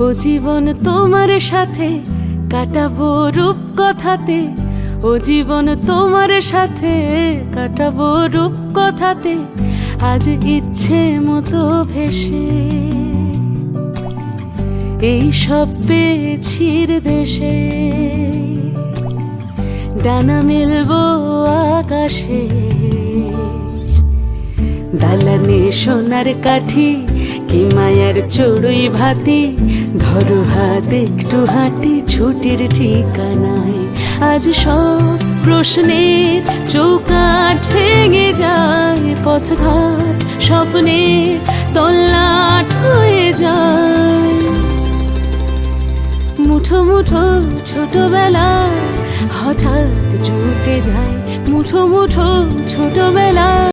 ও জীবন তোমার সাথে কাটাবো রূপ কথাতে, ও জীবন তোমার সাথে কাটাবো রূপ কথাতে, আজ ইচ্ছে মতো ভেসে এই সব পেয়েছির দেশে। ডানা মেলবো আকাশে, দালানে সোনার কাঠি, কি মায়ার চড়ুই ভাতি, ধরো হাত একটু হাঁটি ছুটির ঠিকানায়। আজ সব প্রশ্নের চৌকাঠ ভেঙে যায়, পথঘাট স্বপ্নের তল্লাট হয়ে যায়। মুঠো মুঠো ছোটবেলা হঠাৎ জুটে যায়, মুঠো মুঠো ছোটবেলা।